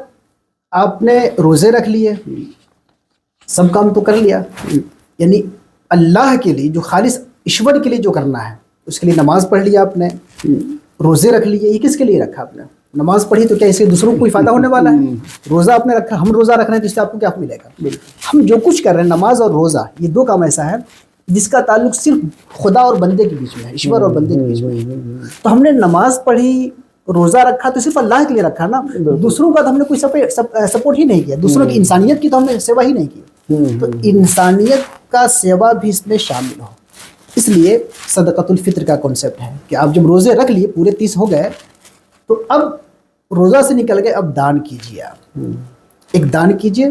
آپ نے روزے رکھ لیے، سب کام تو کر لیا، یعنی اللہ کے لیے جو خالص ایشور کے لیے جو کرنا ہے اس کے لیے نماز پڑھ لیا آپ نے، روزے رکھ لیے۔ یہ کس کے لیے رکھا آپ نے؟ نماز پڑھی تو کیا اس سے دوسروں کو کوئی فائدہ ہونے والا ہے؟ روزہ آپ نے رکھا، ہم روزہ رکھ رہے ہیں تو اس سے آپ کو کیا ملے گا؟ ہم جو کچھ کر رہے ہیں نماز اور روزہ یہ 2 کام ایسا ہے جس کا تعلق صرف خدا اور بندے کے بیچ میں ہے، ایشور اور بندے کے بیچ میں ہے۔ تو ہم نے نماز پڑھی، روزہ رکھا تو صرف اللہ کے لیے رکھا نا، دوسروں کا تو ہم نے کوئی سپورٹ ہی نہیں کیا، دوسروں کی انسانیت کی تو ہم نے سیوا ہی نہیں کی، تو انسانیت کا سیوا بھی اس میں شامل ہو۔ اس لیے صدقۃ الفطر کا کانسیپٹ ہے کہ آپ جب روزے رکھ لیے پورے 30 ہو گئے تو اب روزہ سے نکل گئے، اب دان کیجیے، آپ ایک دان کیجیے،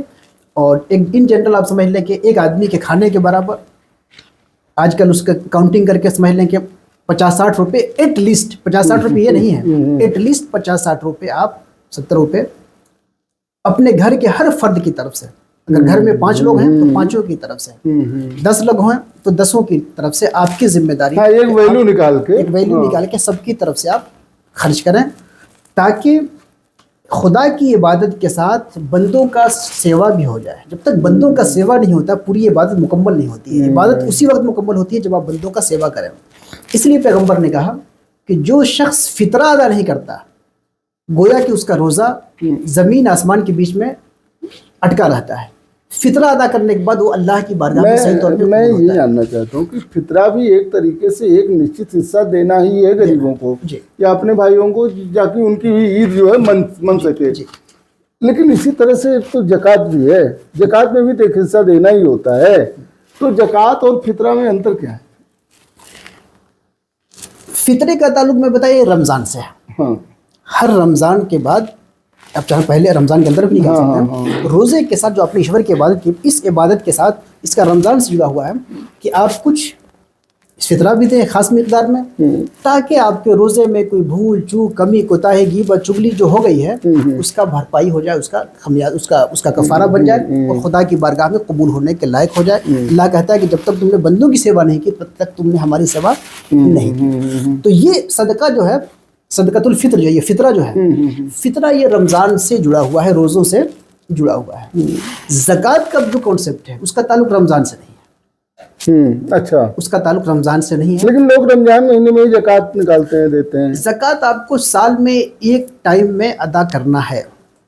اور ایک ان جنرل آپ سمجھ لیں کہ ایک آدمی کے کھانے کے برابر، آج کل اس کا کاؤنٹنگ کر کے سمجھ لیں کہ 50-60 روپے ایٹ لیسٹ، 50-60 روپے یہ نہیں ہے، ایٹ لیسٹ 50-60 روپے آپ 70 روپے اپنے گھر کے ہر فرد کی طرف سے، اگر گھر میں 5 لوگ ہیں تو 5 کی طرف سے، 10 لوگ ہیں تو 10 کی طرف سے آپ کی ذمہ داری، ایک ویلو نکال کے سب کی طرف سے آپ خرچ کریں، تاکہ خدا کی عبادت کے ساتھ بندوں کا سیوا بھی ہو جائے۔ جب تک بندوں کا سیوا نہیں ہوتا پوری عبادت مکمل نہیں ہوتی ہے۔ عبادت اسی وقت مکمل ہوتی ہے جب آپ بندوں کا سیوا کریں۔ اس لیے پیغمبر نے کہا کہ جو شخص فطرہ ادا نہیں کرتا گویا کہ اس کا روزہ زمین آسمان کے بیچ میں اٹکا رہتا ہے۔ فطرہ ادا کرنے کے بعد وہ اللہ کی بارگاہ میں صحیح طور پہ میں یہ جاننا چاہتا ہوں کہ فطرہ بھی ایک طریقے سے ایک نشچت حصہ دینا ہی ہے غریبوں کو یا اپنے بھائیوں کو، جا کے ان کی بھی عید جو ہے من سکے، لیکن اسی طرح سے تو زکوٰۃ بھی ہے، زکوٰۃ میں بھی تو ایک حصہ دینا ہی ہوتا ہے، تو زکوٰۃ اور فطرہ میں انتر کیا ہے؟ فطرے کا تعلق میں بتائیے رمضان سے، ہر رمضان کے بعد، اب چاہے پہلے رمضان کے اندر بھی نہیں کر سکتے ہیں، روزے کے ساتھ جو آپ نے ایشور کی عبادت کی، اس عبادت کے ساتھ اس کا رمضان سے جڑا ہوا ہے کہ آپ کچھ فطرہ بھی دیں خاص مقدار میں، تاکہ آپ کے روزے میں کوئی بھول چوک کمی کوتاہی غیبت چغلی جو ہو گئی ہے اس کا بھرپائی ہو جائے، اس کا کفارہ بن جائے اور خدا کی بارگاہ میں قبول ہونے کے لائق ہو جائے۔ اللہ کہتا ہے کہ جب تک تم نے بندوں کی سیوا نہیں کی تب تک تم نے ہماری سیوا نہیں کی۔ تو یہ صدقہ جو ہے، صدقۃ الفطر جو ہے، یہ فطرہ جو ہے، فطرہ یہ رمضان سے جڑا ہوا ہے، روزوں سے جڑا ہوا ہے۔ زکوٰۃ کا جو کانسیپٹ ہے اس کا تعلق رمضان سے نہیں ہے، اچھا، اس کا تعلق رمضان سے نہیں ہے، لیکن لوگ رمضان مہینے میں ہی زکوٰۃ نکالتے ہیں، دیتے ہیں۔ زکوٰۃ آپ کو سال میں ایک ٹائم میں ادا کرنا ہے،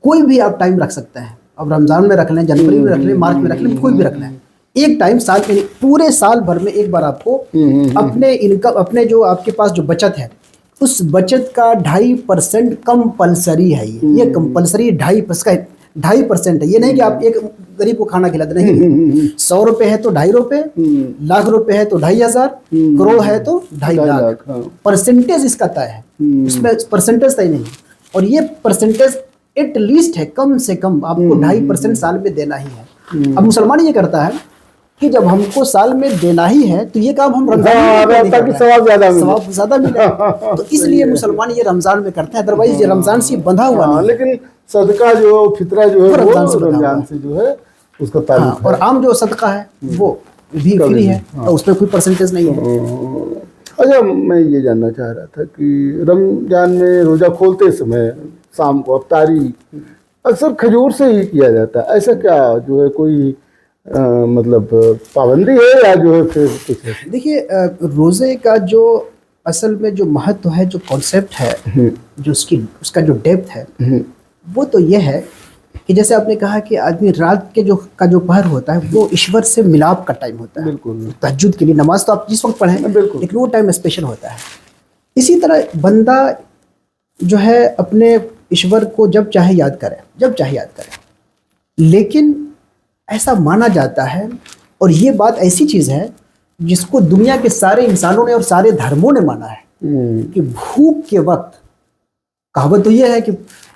کوئی بھی آپ ٹائم رکھ سکتے ہیں، اب رمضان میں رکھ لیں، جنوری میں رکھ لیں، مارچ میں رکھ لیں، کوئی بھی رکھ لیں، ایک ٹائم سال میں، پورے سال بھر میں ایک بار آپ کو اپنے انکم، اپنے جو آپ کے پاس جو بچت ہے اس بچت کا 2.5% کمپلسری ہے، یہ کمپلسری 2.5% ہے، یہ نہیں کہ آپ ایک غریب کو کھانا کھلاتے، نہیں، 100 روپے ہے تو 2.5 روپے، لاکھ روپے ہے تو 2.5 کروڑ ہے تو 2.5 لاکھ، پرسنٹیج اس کا طے ہے، اس میں پرسنٹیج طے نہیں، اور یہ پرسنٹیج ایٹ لیسٹ ہے، کم سے کم آپ کو 2.5% سال میں دینا ہی ہے۔ اب مسلمان یہ کرتا ہے کہ جب ہم کو سال میں دینا ہی ہے تو یہ کام ہم رمضان میں ثواب زیادہ ملے، تو اس لیے مسلمان یہ رمضان میں کرتے ہیں، ادروائز یہ رمضان سے بندھا ہوا نہیں، لیکن صدقہ جو فطرہ جو ہے وہ رمضان سے جو ہے اس کا تعلق ہے، اور عام جو صدقہ ہے وہ بھی فری ہے، اور اس میں کوئی پرسنٹیج نہیں ہے۔ اچھا، میں یہ جاننا چاہ رہا تھا کہ رمضان میں روزہ کھولتے سمے شام کو افطاری اکثر کھجور سے ہی کیا جاتا ہے، ایسا کیا جو ہے کوئی मतलब पाबंदी है या जो है फिर कुछ है? देखिए रोज़े का जो असल में जो महत्व है, जो कॉन्सेप्ट है, जो उसका जो डेप्थ है, वो तो ये है कि जैसे आपने कहा कि आदमी रात के जो पहर होता है वो ईश्वर से मिलाप का टाइम होता है। बिल्कुल। तहज्जुद के लिए नमाज तो आप जिस वक्त पढ़ें, बिल्कुल, लेकिन वो टाइम स्पेशल होता है। इसी तरह बंदा जो है अपने ईश्वर को जब चाहे याद करे, लेकिन ऐसा माना जाता है, और ये बात ऐसी चीज़ है जिसको दुनिया के सारे इंसानों ने और सारे धर्मों ने माना है कि भूख के वक्त, कहावत तो ये है कि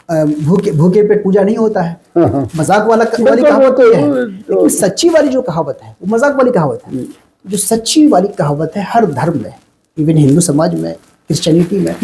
भूखे पेट पूजा नहीं होता है, मजाक वाली कहावत तो है, लेकिन सच्ची वाली जो कहावत है वो मजाक वाली कहावत है। जो सच्ची वाली कहावत है हर धर्म में, इवन हिंदू समाज में, क्रिश्चियनिटी में,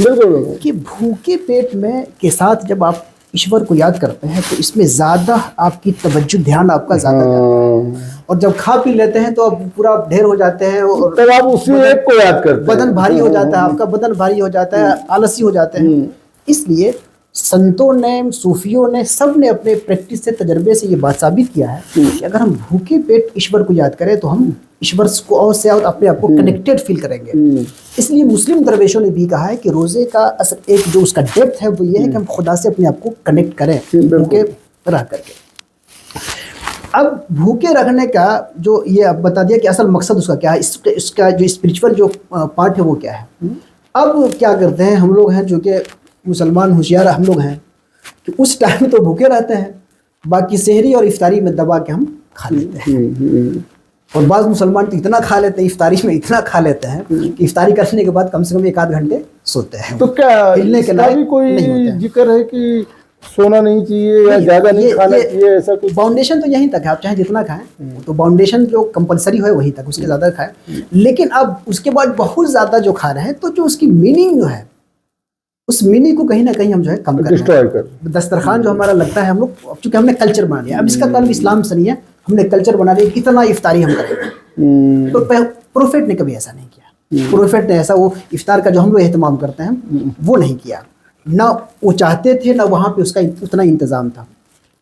कि भूखे पेट में के साथ जब आप ईश्वर को याद करते हैं तो इसमें ज़्यादा आपकी तवज्जो, ध्यान आपका ज़्यादा जाता है, और जब खा पी लेते हैं तो आप पूरा ढेर हो जाते हैं और तब आप उसी एक को याद करते हैं, बदन भारी हो जाता है, आपका बदन भारी हो जाता है, आलसी हो जाते हैं। इसलिए संतों ने, सूफियों ने, सब ने अपने प्रैक्टिस से, तजर्बे से ये बात साबित किया है कि अगर हम भूखे पेट ईश्वर को याद करें तो हम ईश्वर को और से और अपने आप को कनेक्टेड फील करेंगे। इसलिए मुस्लिम दरवेशों ने भी कहा है कि रोज़े का असल एक जो उसका डेप्थ है वो ये है कि हम खुदा से अपने आप को कनेक्ट करें भूखे रह करके। अब भूखे रखने का जो ये अब बता दिया कि असल मकसद उसका क्या है, इसका जो स्पिरिचुअल जो पार्ट है वो क्या है। अब क्या करते हैं हम लोग हैं जो कि मुसलमान होशियार हम लोग हैं कि उस टाइम तो भूखे रहते हैं, बाकी सहरी और इफ्तारी में दबा के हम खा लेते हैं। और बाज़ मुसलमान तो इतना खा लेते हैं, इफ्तारी में इतना खा लेते हैं कि इफ्तारी करने के बाद कम से कम 1-8 घंटे सोते हैं। तो क्या हिलने के लायक भी कोई नहीं होते हैं। जिक्र है कि सोना नहीं चाहिए या ज़्यादा नहीं खाना चाहिए, ऐसा कुछ? बाउंडेशन तो यहीं तक है, आप चाहे जितना खाएं तो बाउंडेशन जो कंपलसरी है वहीं तक, उसके ज़्यादा खाएं। लेकिन अब उसके बाद बहुत ज़्यादा जो खा रहे हैं तो जो उसकी मीनिंग जो है उस मीनिंग को कहीं ना कहीं हम जो है कम कर दस्तरखान जो हमारा लगता है, हम लोग चूँकि हमने कल्चर बना लिया, अब इसका ताल्लुक इस्लाम से नहीं है, हमने कल्चर बना लिया कितना इफ्तारी हम करेंगे। तो प्रोफेट ने कभी ऐसा नहीं किया। प्रोफेट ने ऐसा वो इफ्तार का जो हम लोग एहतमाम करते हैं वो नहीं किया, ना वो चाहते थे, ना वहाँ पे उसका उतना इंतज़ाम था।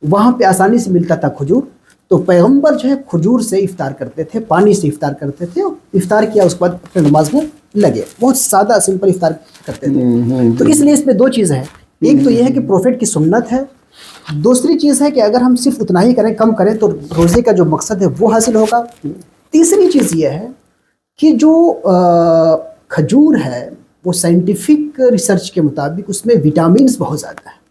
वहाँ पे आसानी से मिलता था खजूर, तो पैगम्बर जो है खजूर से इफ्तार करते थे, पानी से इफ्तार करते थे, और इफ्तार किया उसके बाद अपने नमाज में लगे। बहुत सादा सिंपल इफ्तार करते थे। तो इसलिए इसमें दो चीज़ है, एक तो ये है कि प्रोफेट की सुन्नत है, दूसरी चीज़ है कि अगर हम सिर्फ उतना ही करें, कम करें, तो रोज़े का जो मकसद है वो हासिल होगा। तीसरी चीज़ ये है कि जो खजूर है वो साइंटिफिक रिसर्च के मुताबिक उसमें विटामिन्स बहुत ज़्यादा है।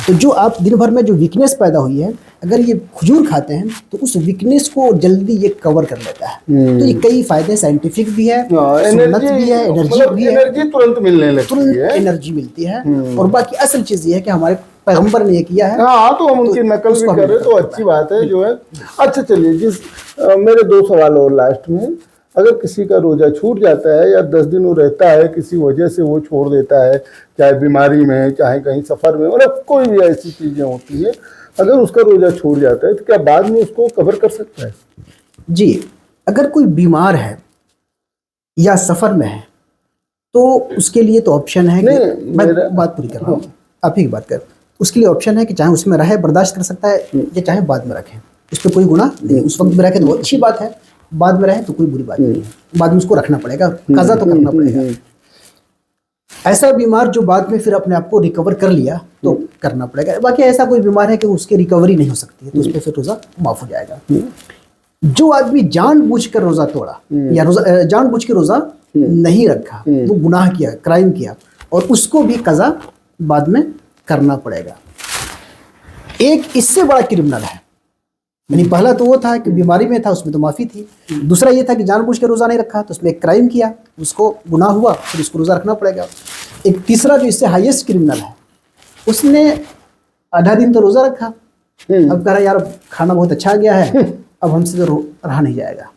तो जो आप दिन भर में जो वीकनेस पैदा हुई है, अगर ये खजूर खाते हैं तो उस वीकनेस को जल्दी ये कवर कर लेता है। तो ये कई फायदे साइंटिफिक भी है, सुन्नत भी है, एनर्जी भी है, एनर्जी तुरंत मिलने लगती है, एनर्जी मिलती है। और बाकी असल चीज़ ये है कि हमारे पैगम्बर ने ये किया है। हाँ, तो हम उनकी नकल भी कर रहे तो अच्छी बात है जो है। अच्छा चलिए, मेरे 2 सवाल और लास्ट में, अगर किसी का रोज़ा छूट जाता है या 10 दिन वो रहता है, किसी वजह से वो छोड़ देता है, चाहे बीमारी में, चाहे कहीं सफ़र में, मतलब कोई भी ऐसी चीज़ें होती है, अगर उसका रोज़ा छूट जाता है तो क्या बाद में उसको कवर कर सकता है? जी, अगर कोई बीमार है या सफ़र में है तो उसके लिए तो ऑप्शन है कि मैं बात पूरी कर रहा हूँ, आप ही की बात कर, उसके लिए ऑप्शन है कि चाहे उसमें रहे, बर्दाश्त कर सकता है, या चाहे बाद में रखें, उस पर कोई गुनाह नहीं। उस वक्त में रखे तो बहुत अच्छी बात है, बाद में रहे तो कोई बुरी बात नहीं है, बाद में उसको रखना पड़ेगा, कज़ा तो करना पड़ेगा। ऐसा बीमार जो बाद में फिर अपने आप को रिकवर कर लिया तो करना पड़ेगा। बाकी ऐसा कोई बीमार है कि उसकी रिकवरी नहीं हो सकती है तो उस पर फिर रोज़ा माफ़ हो जाएगा। जो आदमी जानबूझकर रोज़ा तोड़ा या जानबूझ के रोज़ा नहीं रखा, वो गुनाह किया, क्राइम किया, और उसको भी कज़ा बाद में करना पड़ेगा। एक इससे बड़ा क्रिमिनल है, यानी पहला तो वो था कि बीमारी में था, उसमें तो माफ़ी थी। दूसरा ये था कि जानबूझ के रोज़ा नहीं रखा तो उसमें एक क्राइम किया, उसको गुनाह हुआ, फिर उसको रोज़ा रखना पड़ेगा। एक तीसरा जो इससे हाईएस्ट क्रिमिनल है, उसने आधा दिन तो रोज़ा रखा, अब कह रहा यार खाना बहुत अच्छा गया है, अब हमसे तो रहा नहीं जाएगा।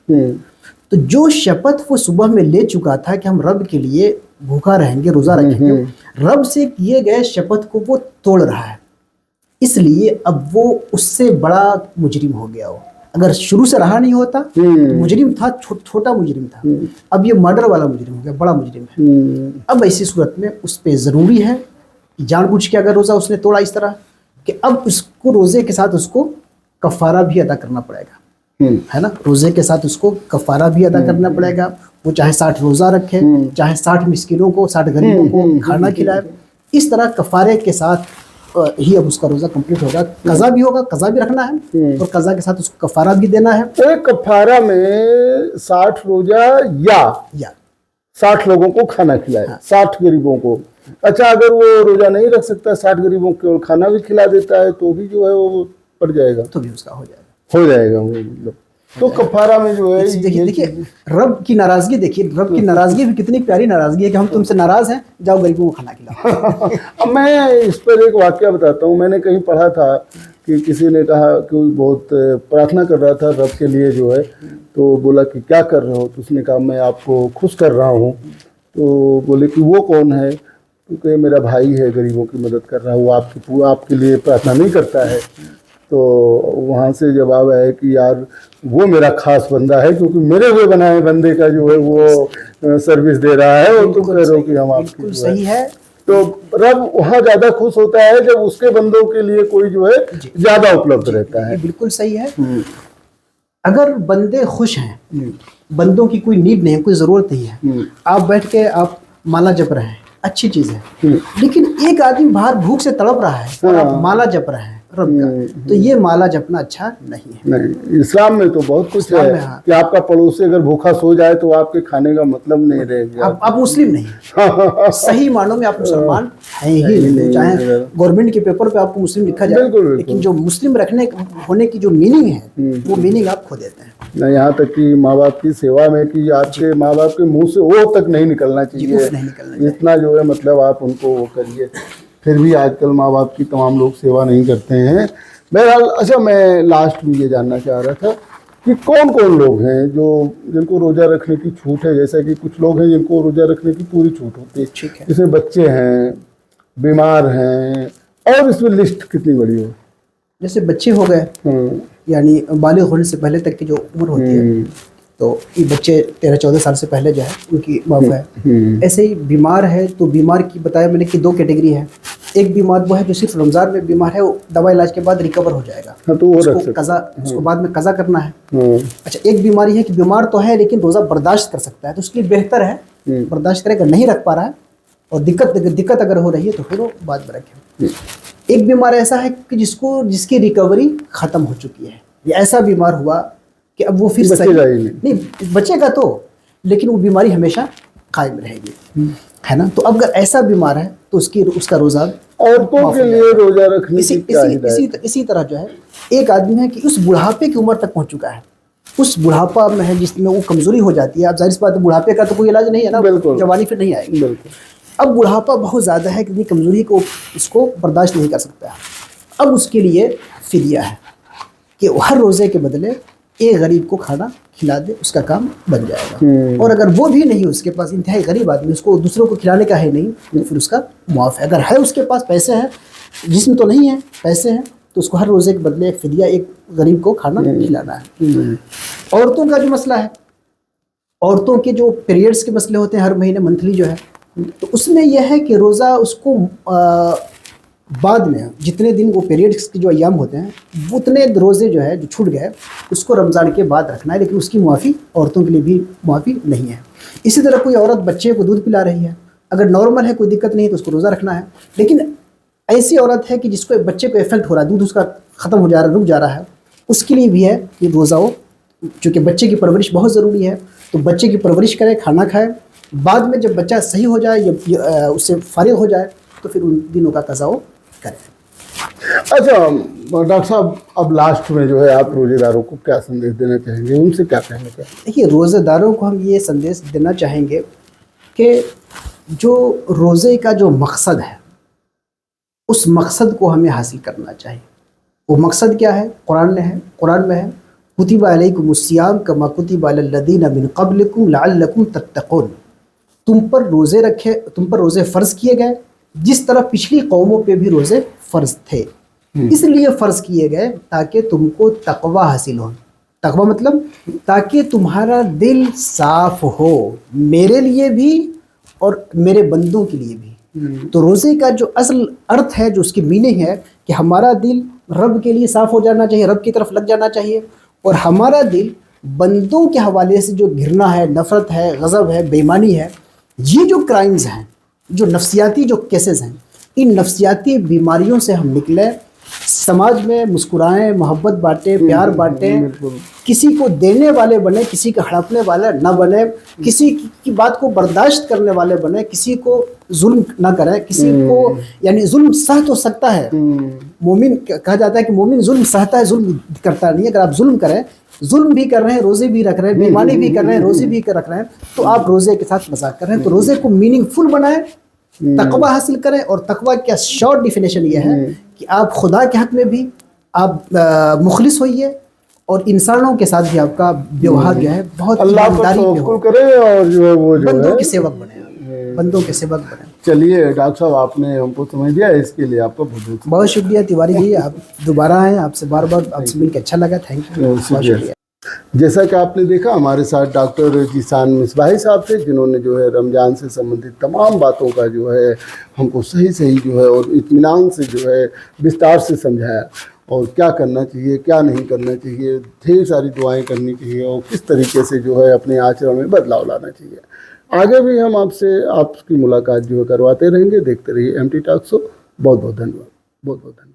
तो जो शपथ वो सुबह में ले चुका था कि हम रब के लिए भूखा रहेंगे, रोज़ा रखेंगे, रब से किए गए शपथ को वो तोड़ रहा है, इसलिए अब वो उससे बड़ा मुजरिम हो गया। हो अगर शुरू से रहा नहीं होता तो मुजरिम था, छोटा मुजरिम था, अब ये मर्डर वाला मुजरिम हो गया, बड़ा मुजरिम है। अब ऐसी सूरत में उस पर ज़रूरी है कि जानबूझ के अगर रोज़ा उसने तोड़ा इस तरह कि अब उसको रोज़े के साथ उसको कफ़ारा भी अदा करना पड़ेगा। ہے نا. روزے کے ساتھ اس کو کفارہ بھی ادا کرنا پڑے گا. وہ چاہے 60 روزہ رکھے, چاہے 60 مسکینوں کو, 60 غریبوں کو کھانا کھلائے, اس طرح کفارے کے ساتھ ہی اب اس کا روزہ کمپلیٹ ہوگا. قضا بھی ہوگا, قضا بھی رکھنا ہے, اور قضا کے ساتھ اس کو کفارہ بھی دینا ہے. ایک کفارہ میں 60 روزہ یا 60 لوگوں کو کھانا کھلائے, 60 غریبوں کو. اچھا, اگر وہ روزہ نہیں رکھ سکتا, 60 غریبوں کو کھانا بھی کھلا دیتا ہے, تو بھی جو ہے وہ پڑ جائے گا, تو بھی اس کا ہو جائے گا. مطلب تو کفارہ میں جو ہے دیکھیے رب کی ناراضگی, دیکھیے رب کی ناراضگی بھی کتنی پیاری ناراضگی ہے کہ ہم تم سے ناراض ہیں, جاؤ غریبوں کو کھانا کھلاؤ. اب میں اس پر ایک واقعہ بتاتا ہوں. میں نے کہیں پڑھا تھا کہ کسی نے کہا کہ بہت پرارتھنا کر رہا تھا رب کے لیے جو ہے, تو بولا کہ کیا کر رہے ہو؟ تو اس نے کہا میں آپ کو خوش کر رہا ہوں. تو بولے کہ وہ کون ہے؟ کیونکہ میرا بھائی ہے, غریبوں کی مدد کر رہا ہے, وہ آپ کے لیے پرارتھنا نہیں کرتا ہے. تو وہاں سے جواب ہے کہ یار وہ میرا خاص بندہ ہے, کیونکہ میرے ہوئے بنائے بندے کا جو ہے وہ سروس دے رہا ہے, اور تم کہہ رہے ہو کہ ہم آپ کی صحیح ہے. تو رب وہاں زیادہ خوش ہوتا ہے جب اس کے بندوں کے لیے کوئی جو ہے زیادہ اپلبدھ رہتا ہے. بالکل صحیح ہے. اگر بندے خوش ہیں, بندوں کی کوئی نیڈ نہیں ہے, کوئی ضرورت نہیں ہے, آپ بیٹھ کے آپ مالا جپ رہے ہیں, اچھی چیز ہے. لیکن ایک آدمی باہر بھوک سے تڑپ رہا ہے اور آپ مالا جپ رہے ہیں رب کا, تو یہ مالا جپنا اچھا نہیں ہے. نہیں, اسلام میں تو بہت کچھ ہے کہ آپ کا پڑوسی اگر بھوکا سو جائے تو آپ کے کھانے کا مطلب نہیں رہے گا. آپ مسلم نہیں, صحیح معنوں میں آپ مسلمان ہیں ہی نہیں. چاہے گورنمنٹ کے پیپر پہ آپ کو مسلم لکھا جائے, لیکن جو مسلم رکھنے ہونے کی جو میننگ ہے وہ میننگ آپ کھو دیتے ہیں. یہاں تک کہ ماں باپ کی سیوا میں کہ آپ کے ماں باپ کے منہ سے وہ تک نہیں نکلنا چاہیے, اتنا جو ہے مطلب آپ ان کو وہ کریے. پھر بھی آج کل ماں باپ کی تمام لوگ سیوا نہیں کرتے ہیں. بہرحال اچھا, میں لاسٹ میں یہ جاننا چاہ رہا تھا کہ کون کون لوگ ہیں جن کو روزہ رکھنے کی چھوٹ ہے؟ جیسا کہ کچھ لوگ ہیں جن کو روزہ رکھنے کی پوری چھوٹ ہوتی ہے, جس میں بچے ہیں, بیمار ہیں, اور اس میں لسٹ کتنی بڑی ہو. جیسے بچے ہو گئے, یعنی بالغ ہونے سے پہلے تک کی جو عمر ہوتی ہے, تو یہ بچے 13-14 سال سے پہلے جو ہے ان کی معاف ہے. ایسے ہی بیمار ہے, تو بیمار کی بتایا میں نے کہ 2 کیٹیگری ہے. ایک بیمار وہ ہے جو صرف رمضان میں بیمار ہے, وہ دوا علاج کے بعد ریکور ہو جائے گا, تو اس کو بعد میں قضا کرنا ہے. اچھا, ایک بیماری ہے کہ بیمار تو ہے لیکن روزہ برداشت کر سکتا ہے, تو اس کے لیے بہتر ہے برداشت کرے گا. نہیں رکھ پا رہا ہے اور دقت اگر ہو رہی ہے تو پھر وہ بعد میں رکھے. ایک بیمار ایسا ہے کہ جس کی ریکوری ختم ہو چکی ہے, یہ ایسا بیمار ہوا کہ اب وہ پھر صحیح نہیں بچے گا, تو لیکن وہ بیماری ہمیشہ قائم رہے گی, ہے نا. تو اگر ایسا بیمار ہے تو اس کا روزہ عورتوں کے لیے روزہ رکھنے کی کیا ہدایت؟ اسی طرح جو ہے ایک آدمی ہے کہ اس بڑھاپے کی عمر تک پہنچ چکا ہے, اس بڑھاپا میں ہے جس میں وہ کمزوری ہو جاتی ہے. اب ظاہر سی بات ہے بڑھاپے کا تو کوئی علاج نہیں ہے نا, جوانی پھر نہیں آئے گی. اب بڑھاپا بہت زیادہ ہے, کتنی کمزوری کو اس کو برداشت نہیں کر سکتا ہے. اب اس کے لیے فدیہ ہے کہ ہر روزے کے بدلے ایک غریب کو کھانا کھلا دے, اس کا کام بن جائے گا. اور اگر وہ بھی نہیں, اس کے پاس انتہائی غریب آدمی, اس کو دوسروں کو کھلانے کا ہے نہیں, تو پھر اس کا معاف ہے. اگر ہے اس کے پاس پیسے ہیں, جسم تو نہیں ہے, پیسے ہیں, تو اس کو ہر روزے کے بدلے ایک فدیہ ایک غریب کو کھانا کھلانا ہے. عورتوں کا جو مسئلہ ہے, عورتوں کے جو پیریڈس کے مسئلے ہوتے ہیں ہر مہینے منتھلی جو ہے, تو اس میں یہ ہے کہ روزہ اس کو بعد میں جتنے دن وہ پیریڈس کے جو ایام ہوتے ہیں اتنے روزے جو ہے جو چھوٹ گئے اس کو رمضان کے بعد رکھنا ہے, لیکن اس کی معافی عورتوں کے لیے بھی معافی نہیں ہے. اسی طرح کوئی عورت بچے کو دودھ پلا رہی ہے, اگر نارمل ہے کوئی دقت نہیں تو اس کو روزہ رکھنا ہے. لیکن ایسی عورت ہے کہ جس کو بچے کو افیکٹ ہو رہا ہے, دودھ اس کا ختم ہو جا رہا ہے, رک جا رہا ہے, اس کے لیے بھی ہے کہ روزہ ہو, چونکہ بچے کی پرورش بہت ضروری ہے. تو بچے کی پرورش کرے, کھانا کھائے, بعد میں جب بچہ صحیح ہو جائے یا اس سے فارغ ہو جائے تو پھر ان دنوں کا قضا وہ کرے. اچھا ڈاکٹر صاحب, اب لاسٹ میں جو ہے آپ روزے داروں کو کیا سندیش دینا چاہیں گے, ان سے کیا کہنا چاہیں گے؟ دیکھیے روزے داروں کو ہم یہ سندیش دینا چاہیں گے کہ جو روزے کا جو مقصد ہے اس مقصد کو ہمیں حاصل کرنا چاہیے. وہ مقصد کیا ہے؟ قرآن میں ہے کتب علیکم الصیام کما کتب علی الذین من قبلکم لعلکم تتقون. تم پر روزے فرض کیے گئے جس طرح پچھلی قوموں پہ بھی روزے فرض تھے. اس لیے فرض کیے گئے تاکہ تم کو تقوی حاصل ہو. تقوی مطلب تاکہ تمہارا دل صاف ہو, میرے لیے بھی اور میرے بندوں کے لیے بھی. تو روزے کا جو اصل ارتھ ہے, جو اس کی میننگ ہے کہ ہمارا دل رب کے لیے صاف ہو جانا چاہیے, رب کی طرف لگ جانا چاہیے, اور ہمارا دل بندوں کے حوالے سے جو گھرنا ہے، نفرت ہے، غضب ہے، بے ایمانی ہے، یہ جو کرائمز ہیں، جو نفسیاتی جو کیسز ہیں، ان نفسیاتی بیماریوں سے ہم نکلیں، سماج میں مسکرائیں، محبت بانٹیں، پیار بانٹیں، کسی کو دینے والے بنے، کسی کا ہڑپنے والے نہ بنے، کسی کی بات کو برداشت کرنے والے بنے، کسی کو ظلم نہ کریں، کسی کو یعنی ظلم سہ تو سکتا ہے، مومن کہا جاتا ہے کہ مومن ظلم سہتا ہے، ظلم کرتا نہیں۔ اگر آپ ظلم کریں، ظلم بھی کر رہے ہیں، روزے بھی رکھ رہے ہیں، بیمانی بھی کر رہے ہیں، روزے بھی رکھ رہے ہیں، تو آپ روزے کے ساتھ مذاق کر رہے ہیں۔ تو روزے کو میننگ فل بنائیں، تقوی حاصل کریں، اور تقوی کا شارٹ ڈیفینیشن یہ ہے کہ آپ خدا کے حق میں بھی آپ مخلص ہوئیے، اور انسانوں کے ساتھ بھی آپ کا ویوہار جو ہے بہت اللہ پر ایمانداری پہ ہو، توکل کرے، اور جو ہے وہ جو بندوں ہے کے سیوک بنے، بندوں کے سیوک بنے۔ چلیے ڈاکٹر صاحب، آپ نے ہم کو سمجھ دیا، اس کے لیے آپ کا بہت بہت شکریہ تیواری جی، آپ دوبارہ آئیں، آپ سے بار بار آپ سے مل کے اچھا لگا، تھینک یو، بہت شکریہ۔ جیسا کہ آپ نے دیکھا، ہمارے ساتھ ڈاکٹر ذیشان مصباحی صاحب تھے، جنہوں نے جو ہے رمضان سے سمبندھت تمام باتوں کا جو ہے ہم کو صحیح جو ہے اور اطمینان سے جو ہے وستار سے سمجھایا، اور کیا کرنا چاہیے، کیا نہیں کرنا چاہیے، ڈھیر ساری دعائیں کرنی چاہیے، اور کس طریقے سے جو ہے اپنے آچرن میں بدلاؤ لانا چاہیے۔ آگے بھی ہم آپ کی ملاقات جو ہے کرواتے رہیں گے۔ دیکھتے رہیے ایم ٹی ٹاک شو۔ بہت بہت دھنیواد، بہت بہت دھنیواد۔